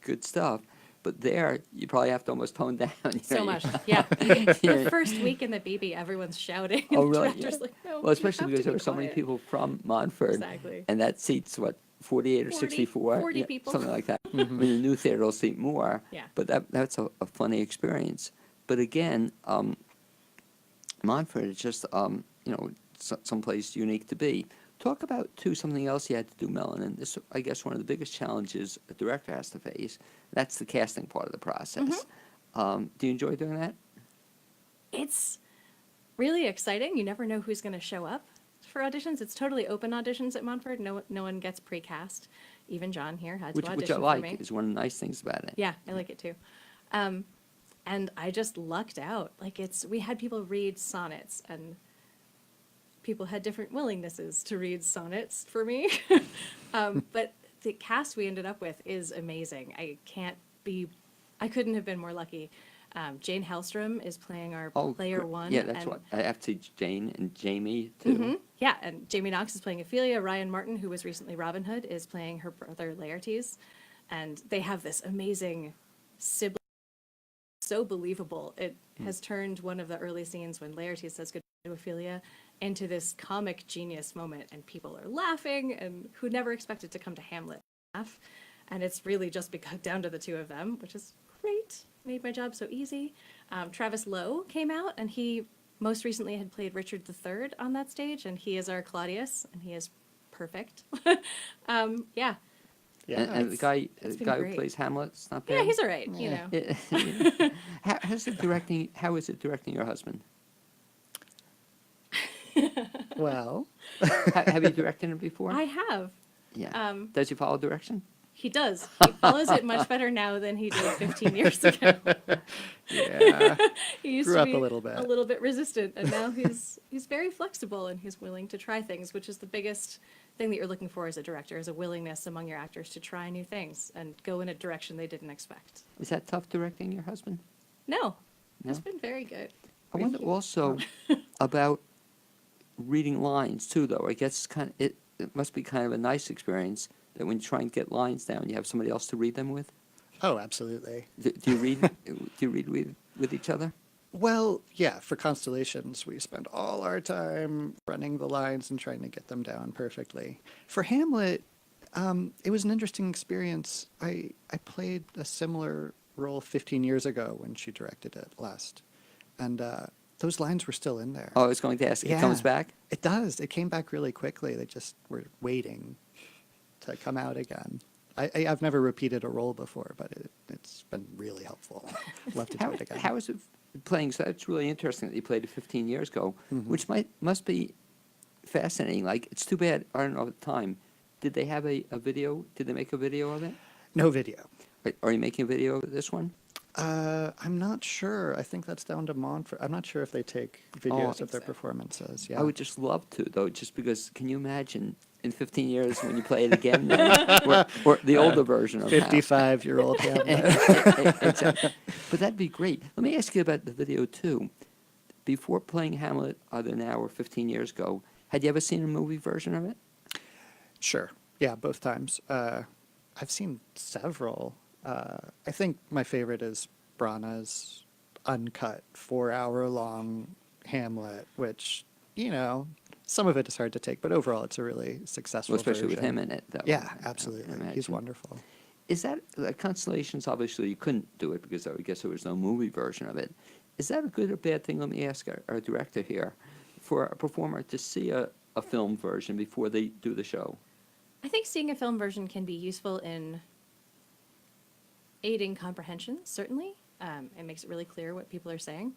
Good stuff. But there, you probably have to almost tone down. So much, yeah. The first week in the BB, everyone's shouting. Oh, and the really? director's Yeah. like, no, Well, especially you have because to there be were so many quiet." people from Montfort. Exactly. And that seats, what, 48 or 40 64? 40 Yeah, people. something like that. I mean, the new theater will seat more. Yeah. But that's a funny experience. But again, Montfort is just, someplace unique to be. Talk about, too, something else you had to do, Melon, and this, I guess, one of the biggest challenges a director has to face. That's the casting part of the process. Do you enjoy doing that? It's really exciting. You never know who's going to show up for auditions. It's totally open auditions at Montfort. No one gets pre-cast. Even John here had to Which audition I for like, me. is one of the nice things about it. Yeah, I like it too. And I just lucked out. Like we had people read sonnets, and people had different willingnesses to read sonnets for me. But the cast we ended up with is amazing. I couldn't have been more lucky. Jane Hellstrom is playing our player great. one. Yeah, that's and- what I have to Jane and Jamie too. Mhm. Yeah, and Jamie Knox is playing Ophelia. Ryan Martin, who was recently Robin Hood, is playing her brother Laertes. And they have this amazing sibling, so believable. It has turned one of the early scenes when Laertes says goodbye to Ophelia into this comic genius moment, and people are laughing, and who never expected to come to Hamlet laugh. And it's really just down to the two of them, which is great. Made my job so easy. Travis Lowe came out, and he most recently had played Richard III on that stage, and he is our Claudius, and he is perfect. Yeah. Yeah, And the guy, it's the been guy who great. plays Hamlet's not bad. Yeah, he's all right, you know. How is it directing your husband? well, Have you directed him before? I have. Yeah. Does he follow direction? He does. He follows it much better now than he did 15 years ago. yeah. He used Grew to up be a little bit. a little bit resistant, and now he's very flexible and he's willing to try things, which is the biggest thing that you're looking for as a director, is a willingness among your actors to try new things and go in a direction they didn't expect. Is that tough directing your husband? No, No? it's been very good. I wonder also about reading lines too, though. I guess it must be kind of a nice experience that when you try and get lines down, you have somebody else to read them with. Oh, absolutely. Do you read? Do you read with each other? Well, yeah, for Constellations, we spend all our time running the lines and trying to get them down perfectly. For Hamlet, it was an interesting experience. I played a similar role 15 years ago when she directed it last. And those lines were still in there. Oh, I was going to ask. It comes Yeah. back. It does. It came back really quickly. They just were waiting to come out again. I've never repeated a role before, but it's been really helpful. Love to do it again. How is it playing? So that's really interesting that you played it 15 years ago, which must be fascinating. Like, it's too bad. I don't know at the time. Did they have a video? Did they make a video of it? No video. Are you making a video of this one? I'm not sure. I think that's down to Montfort. I'm not sure if they take videos think of their so. performances. Yeah. I would just love to, though, just because. Can you imagine in 15 years when you play it again, or the older version of Hamlet? 55-year-old Hamlet. Exactly. But that'd be great. Let me ask you about the video too. Before playing Hamlet, either now or 15 years ago, had you ever seen a movie version of it? Sure. Yeah, both times. I've seen several. I think my favorite is Brana's uncut 4 hour long Hamlet, which, you know, some of it is hard to take, but overall it's a really successful Well, especially with version. him in it. Though, Yeah, I absolutely. can He's imagine. wonderful. Is that Constellations? Obviously, you couldn't do it because I would guess there was no movie version of it. Is that a good or bad thing? Let me ask our director here, for a performer to see a film version before they do the show. I think seeing a film version can be useful in aiding comprehension, certainly. It makes it really clear what people are saying.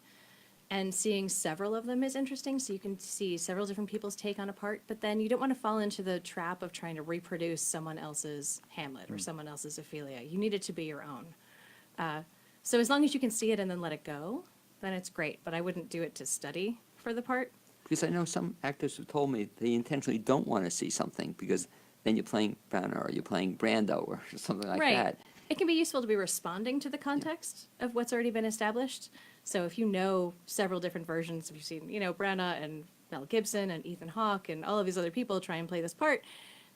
And seeing several of them is interesting, so you can see several different people's take on a part, but then you don't want to fall into the trap of trying to reproduce someone else's Hamlet or someone else's Ophelia. You need it to be your own. So as long as you can see it and then let it go, then it's great, but I wouldn't do it to study for the part. Because I know some actors have told me they intentionally don't want to see something because then you're playing Banner or you're playing Brando or something like Right. that. It can be useful to be responding to the context of what's already been established. So if you know several different versions, if you've seen, Branagh and Mel Gibson and Ethan Hawke and all of these other people try and play this part,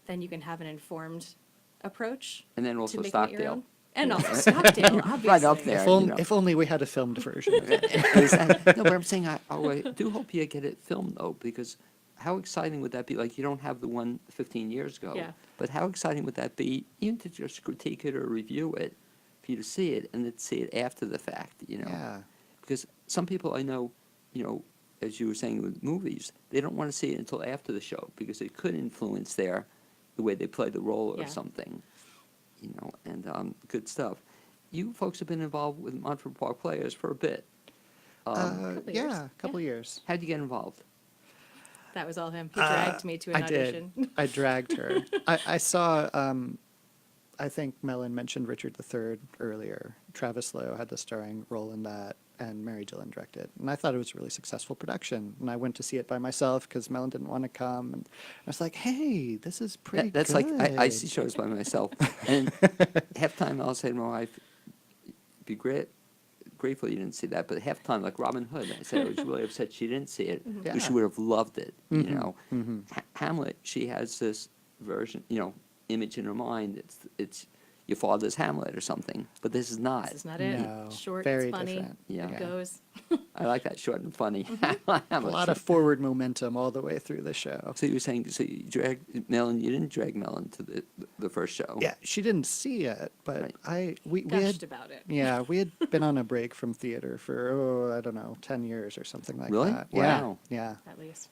then you can have an informed approach. And then to also making it your Stockdale. own. And also Stockdale, obviously. Right up there. If only we had a filmed version of it. No, but I'm saying I do hope you get it filmed though, because how exciting would that be? Like you don't have the one 15 years ago, Yeah. but how exciting would that be, even to just critique it or review it, for you to see it and then see it after the fact, Yeah. Because some people I know, as you were saying with movies, they don't want to see it until after the show because it could influence the way they play the role or Yeah. something, and good stuff. You folks have been involved with Montford Park Players for a bit. Couple years. Yeah, a couple Yeah. years. How'd you get involved? That was all him. He dragged me to an I audition. did. I dragged her. I saw, I think Mellon mentioned Richard III earlier. Travis Lowe had the starring role in that, and Mary Dillon directed. And I thought it was a really successful production. And I went to see it by myself because Mellon didn't want to come. And I was like, hey, this is pretty That's good. like I see shows by myself, and half time I'll say to my wife, "Be grateful you didn't see that." But half time, like Robin Hood, I said I was really upset she didn't see it because she Yeah. would have loved it. Mhm. Hamlet, she has this version, image in her mind. It's your father's Hamlet or something, but this is not. This is not it. No, Short, very it's funny. different. Yeah. It goes. I like that short and funny. A Hamlet. lot of forward momentum all the way through the show. So you were saying, so you dragged Mellon, you didn't drag Mellon to the first show. Yeah, she didn't see it, but Right. we Gushed had about it. yeah, we had been on a break from theater for I don't know, 10 years or something like Really? that. Wow. Yeah. At least.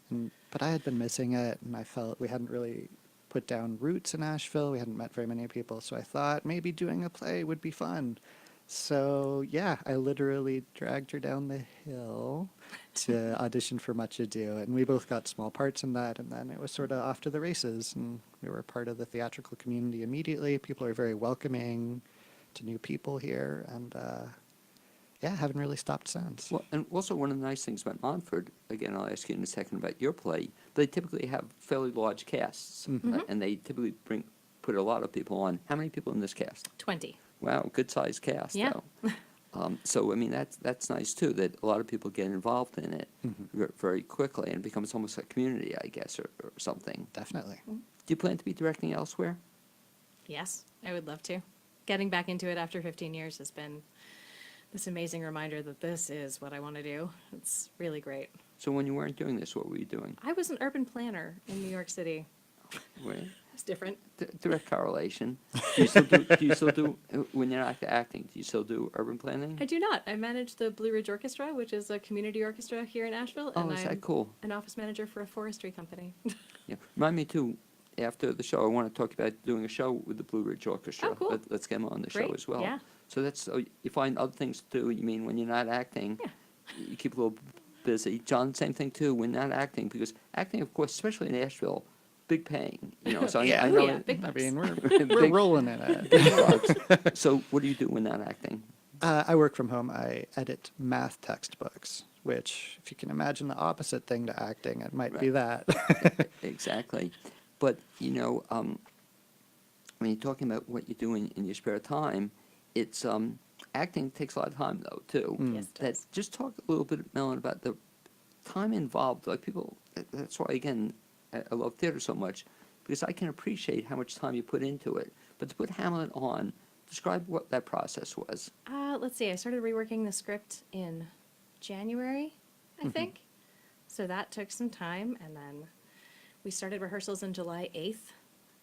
But I had been missing it, and I felt we hadn't really put down roots in Asheville. We hadn't met very many people, so I thought maybe doing a play would be fun. So yeah, I literally dragged her down the hill to audition for Much Ado, and we both got small parts in that, and then it was sort of off to the races, and we were part of the theatrical community immediately. People are very welcoming to new people here, and yeah, haven't really stopped since. Well, and also one of the nice things about Montford, again, I'll ask you in a second about your play, they typically have fairly large casts, and they typically put a lot of people on. How many people in this cast? 20. Wow, good-sized cast, Yeah. though. So, I mean, that's nice, too, that a lot of people get involved in it very quickly, and it becomes almost a community, I guess, or something. Definitely. Do you plan to be directing elsewhere? Yes, I would love to. Getting back into it after 15 years has been this amazing reminder that this is what I want to do. It's really great. So when you weren't doing this, what were you doing? I was an urban planner in New York City. Where? It's different. Direct correlation. Do you still do, when you're not acting, do you still do urban planning? I do not. I manage the Blue Ridge Orchestra, which is a community orchestra here in Asheville. Oh, and is I'm that cool? an office manager for a forestry company. Yeah. Remind me, too, after the show, I want to talk about doing a show with the Blue Ridge Orchestra. Oh, cool. Let's get them on the show Great, as well. yeah. So so you find other things to do. You mean when you're not acting, Yeah. you keep a little busy. John, same thing, too, when not acting, because acting, of course, especially in Asheville, big paying, So Yeah. I Oh, know yeah, it- big I bucks. mean, we're Big- rolling in it. big bucks. So what do you do when not acting? I work from home. I edit math textbooks, which, if you can imagine the opposite thing to acting, it might be Right. that. Exactly. But, when you're talking about what you're doing in your spare time, it's, acting takes a lot of time, though, too. Yes, it That, does. just talk a little bit, Melon, about the time involved. Like people, that's why, again, I love theater so much. because I can appreciate how much time you put into it. But to put Hamlet on, describe what that process was. Let's see, I started reworking the script in January, I think. So that took some time, and then we started rehearsals on July 8th.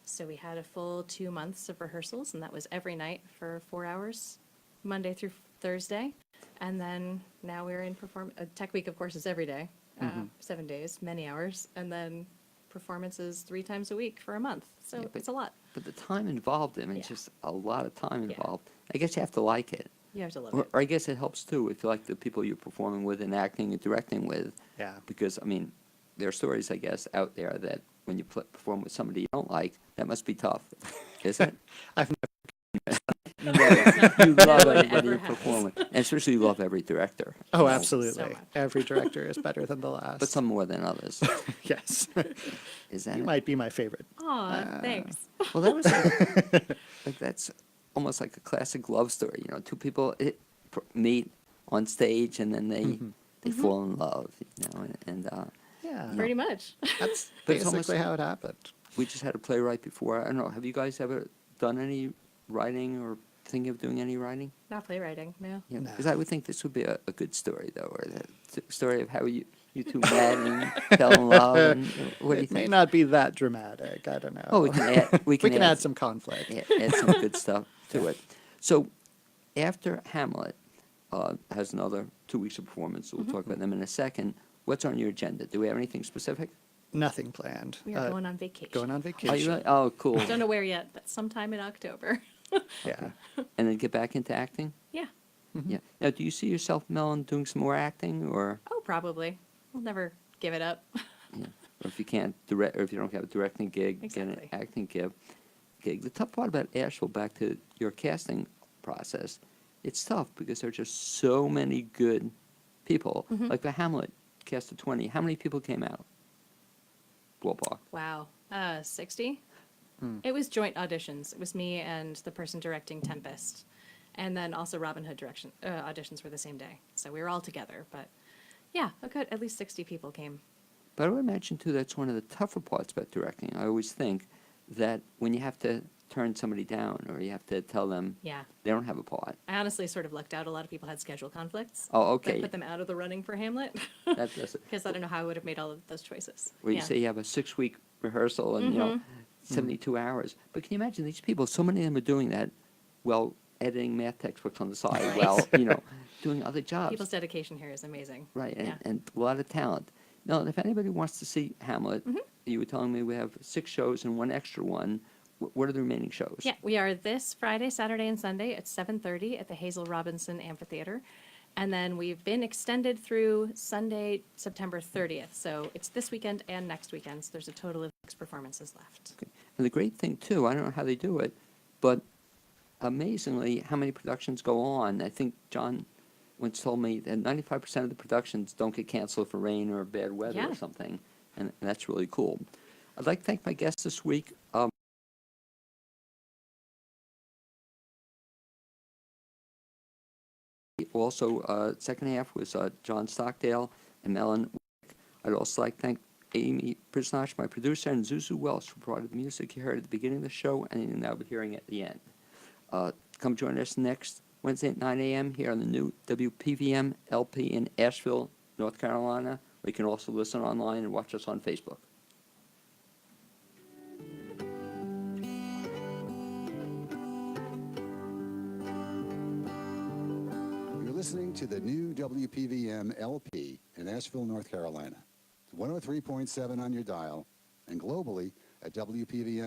So we had a full 2 months of rehearsals, and that was every night for 4 hours, Monday through Thursday. And then now we're in Tech Week, of course, is every day, 7 days, many hours, and then performances 3 times a week for a month. So Yeah, but- it's a lot. But the time involved, I mean, it's Yeah. just a lot of time Yeah. involved. I guess you have to like it. You have to love Or, it. or I guess it helps too if you like the people you're performing with and acting and directing with. Yeah. Because, I mean, there are stories, I guess, out there that when you perform with somebody you don't like, that must be tough, isn't it? I've You love one everybody ever you has. perform with, and especially you love every director. Oh, So absolutely. much. Every director is better than the last. But some more than others. Yes. Is that You it? might be my favorite. Aw, thanks. Well, that was like that's almost like a classic love story. You know, two people meet on stage and then they fall in love. You know, and Yeah. Pretty much. That's But it's almost- basically how it happened. we just had a playwright before. I don't know. Have you guys ever done any writing or thinking of doing any writing? Not playwriting, no. Yeah, No. because I would think this would be a good story, though, or the story of how you two met and fell in love. And what do you It may think? not be that dramatic. I don't know. Oh, we can add. We can add some conflict. add some good stuff to it. So, after Hamlet has another 2 weeks of performance, we'll talk about them in a second. What's on your agenda? Do we have anything specific? Nothing planned. We are going on vacation. Going on Are vacation. you really? Oh, cool. Don't know where yet, but sometime in October. Yeah. And then get back into acting. Yeah. Yeah. Now, do you see yourself, Melon, doing some more acting, or? Oh, probably. We'll never give it up. Yeah. Or if you can't direct, or if you don't have a directing gig, get Exactly. an acting gig. The tough part about Asheville, back to your casting process, it's tough because there are just so many good people. Like the Hamlet cast of 20, how many people came out? Ballpark. Wow. 60? It was joint auditions. It was me and the person directing Tempest. And then also Robin Hood auditions were the same day. So we were all together. But yeah, at least 60 people came. But I would imagine, too, that's one of the tougher parts about directing. I always think that when you have to turn somebody down or you have to tell them Yeah. they don't have a part. I honestly sort of lucked out. A lot of people had schedule conflicts. Oh, That okay. put them out of the running for Hamlet. That does it. Because I don't know how I would have made all of those choices. Where you Yeah. say you have a 6-week rehearsal and, 72 hours. But can you imagine these people, so many of them are doing that while editing math textbooks on the side, while, doing other jobs. People's dedication here is amazing. Right, Yeah. and a lot of talent. Now, if anybody wants to see Hamlet, you were telling me we have 6 shows and 1 extra one. What are the remaining shows? Yeah, we are this Friday, Saturday, and Sunday at 7:30 at the Hazel Robinson Amphitheater. And then we've been extended through Sunday, September 30th. So it's this weekend and next weekend. So there's a total of 6 performances left. Okay. And the great thing, too, I don't know how they do it, but amazingly, how many productions go on. I think John once told me that 95% of the productions don't get canceled for rain or bad weather Yeah. or something, and that's really cool. I'd like to thank my guests this week. Also, second half was John Stockdale and Melon Wick. I'd also like to thank Amy Prisnach, my producer, and Zuzu Welsh for providing the music you heard at the beginning of the show and you'll now be hearing at the end. Come join us next Wednesday at 9 a.m. here on the new WPVM LP in Asheville, North Carolina. We can also listen online and watch us on Facebook. You're listening to the new WPVM LP in Asheville, North Carolina. It's 103.7 on your dial and globally at WPVM.